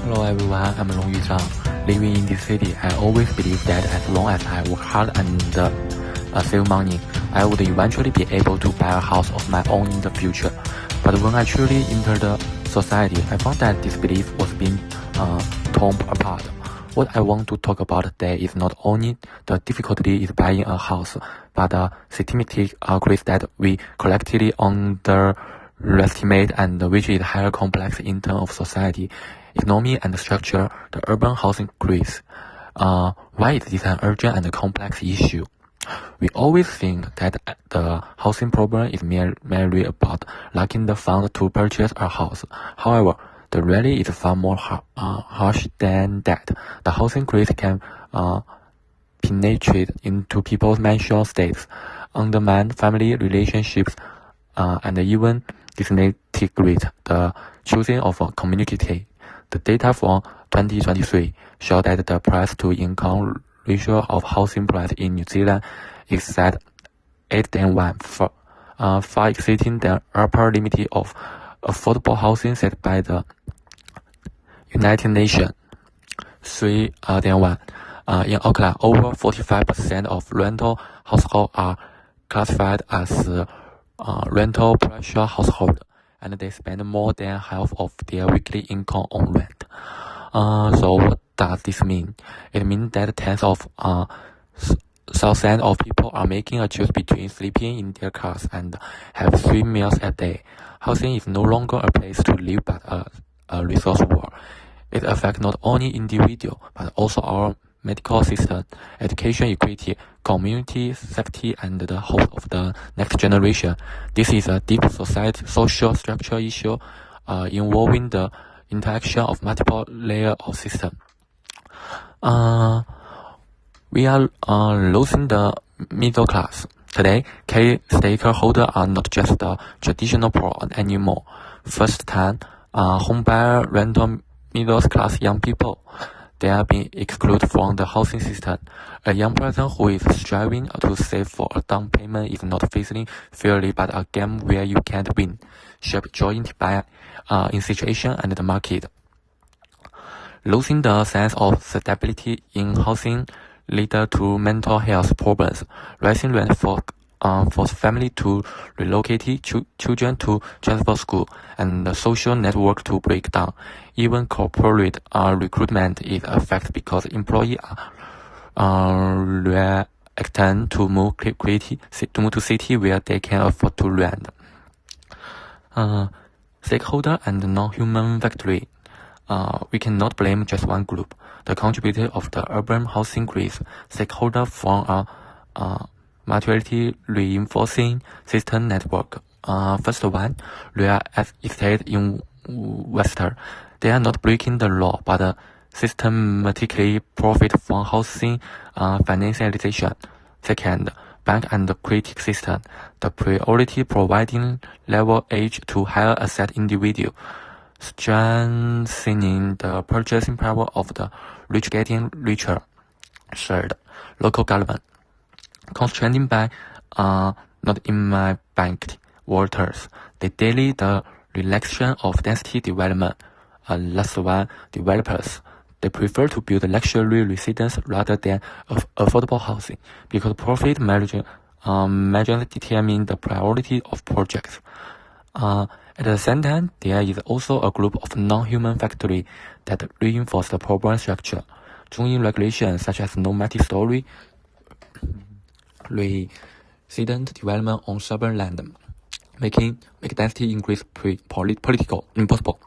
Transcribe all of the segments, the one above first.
Hello everyone, I'm Long Yuzhang. Living in this city, I always believe that as long as I work hard and save money, I would eventually be able to buy a house of my own in the future. But when I truly entered the society, I found that this belief was being torn apart. What I want to talk about today is not only the difficulty in buying a house, but the systematic grief that we collectively underestimate and which is higher complex in terms of society, economy and structure, the urban housing crisis. Why is this an urgent and complex issue? We always think that the housing problem is merely about lacking the funds to purchase a house. However, the reality is far more harsh than that. The housing crisis can penetrate into people's mental states, undermine family relationships, and even disintegrate the choosing of a community. The data from 2023 show that the price-to-income ratio of housing price in New Zealand is at 8:1, far exceeding the upper limit of affordable housing set by the United Nations, 3:1. In Auckland, over 45% of rental households are classified as rental pressure households, and they spend more than half of their weekly income on rent. So what does this mean? It means that tens of thousands of people are making a choice between sleeping in their cars and have 3 meals a day. Housing is no longer a place to live but a resource war. It affects not only individuals but also our medical system, education equity, community safety, and the hope of the next generation. This is a deep social structural issue involving the interaction of multiple layers of system. We are losing the middle class. Today, key stakeholders are not just the traditional poor anymore. First-time homebuyer rental middle class young people. They are being excluded from the housing system. A young person who is striving to save for a down payment is not facing fairly but a game where you can't win, shaped jointly by institution and the market. Losing the sense of stability in housing leads to mental health problems, rising rent force family to relocate, children to transfer school, and the social network to break down. Even corporate recruitment is affected because employees are reluctant to move to city where they can afford to rent. Stakeholder and non-human factory. We cannot blame just one group. The contributor of the urban housing crisis, stakeholder from a mutuality reinforcing system network. First one, real estate investor. They are not breaking the law, but systematically profit from housing financialization. Second, bank and credit system. The priority providing level age to higher asset individual, strengthening the purchasing power of the rich getting richer. Third, local government. Constrained by not in my banked waters. They daily the relaxation of density development. Last one, developers. They prefer to build luxury residence rather than affordable housing because profit margin determine the priority of projects. At the same time, there is also a group of non-human factors that reinforce the problem structure. Zoning regulations such as no multi-story resident development on suburban land, make density increase political impossible.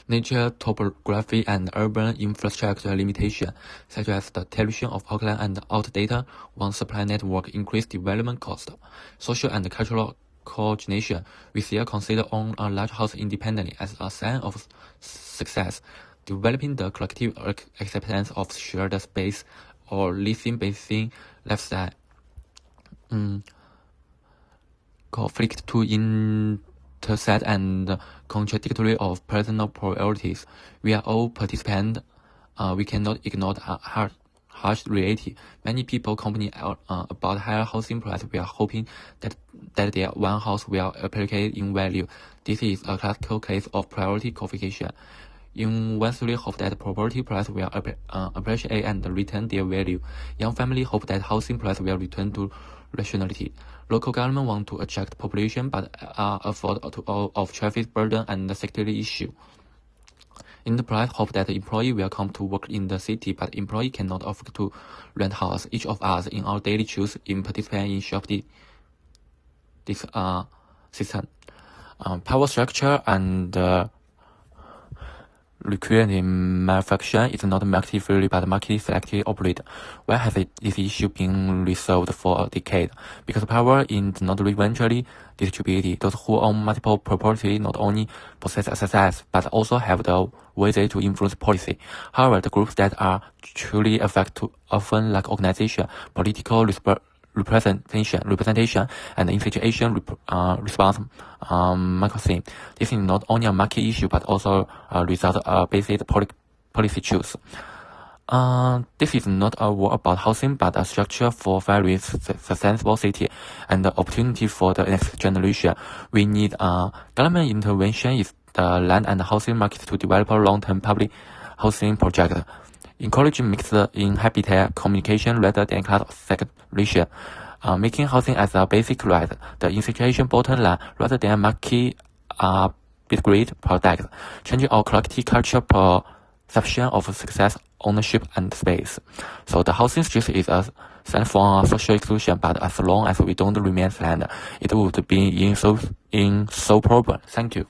Nature topography and urban infrastructure limitation, such as the television of Auckland and outdated one supply network, increase development cost. Social and cultural coordination. We still consider owning a large house independently as a sign of success. Developing the collective acceptance of shared space or leasing-based lifestyle. Conflict to intersect and contradictory of personal priorities. We are all participants. We cannot ignore the harsh reality. Many people complain about higher housing price. We are hoping that their one house will appreciate in value. This is a classical case of priority qualification. Investors hope that property price will appreciate and retain their value. Young families hope that housing price will return to rationality. Local government want to attract population but afford of traffic burden and security issue. Enterprise hope that the employee will come to work in the city, but employee cannot afford to rent house. Each of us in our daily choose in participating in shop this system. Power structure and liquidity malfunction is not market free but market selective operate. Why has this issue been resolved for a decade? Because power is not eventually distributed. Those who own multiple property not only possess access but also have the way to influence policy. However, the groups that are truly affected often lack organization, political representation, and institution response mechanism. This is not only a market issue but also a result of basic policy issues. This is not a war about housing but a structure for very sustainable city and the opportunity for the next generation. We need government intervention in the land and housing market to develop a long-term public housing project. Encourage mixed in-habitat communication rather than class segregation. Making housing as a basic right, the institution bottom line rather than market great product. Changing our collective culture perception of success, ownership, and space. So the housing street is a sign for social exclusion, but as long as we don't remain land, it would be in so problem. Thank you.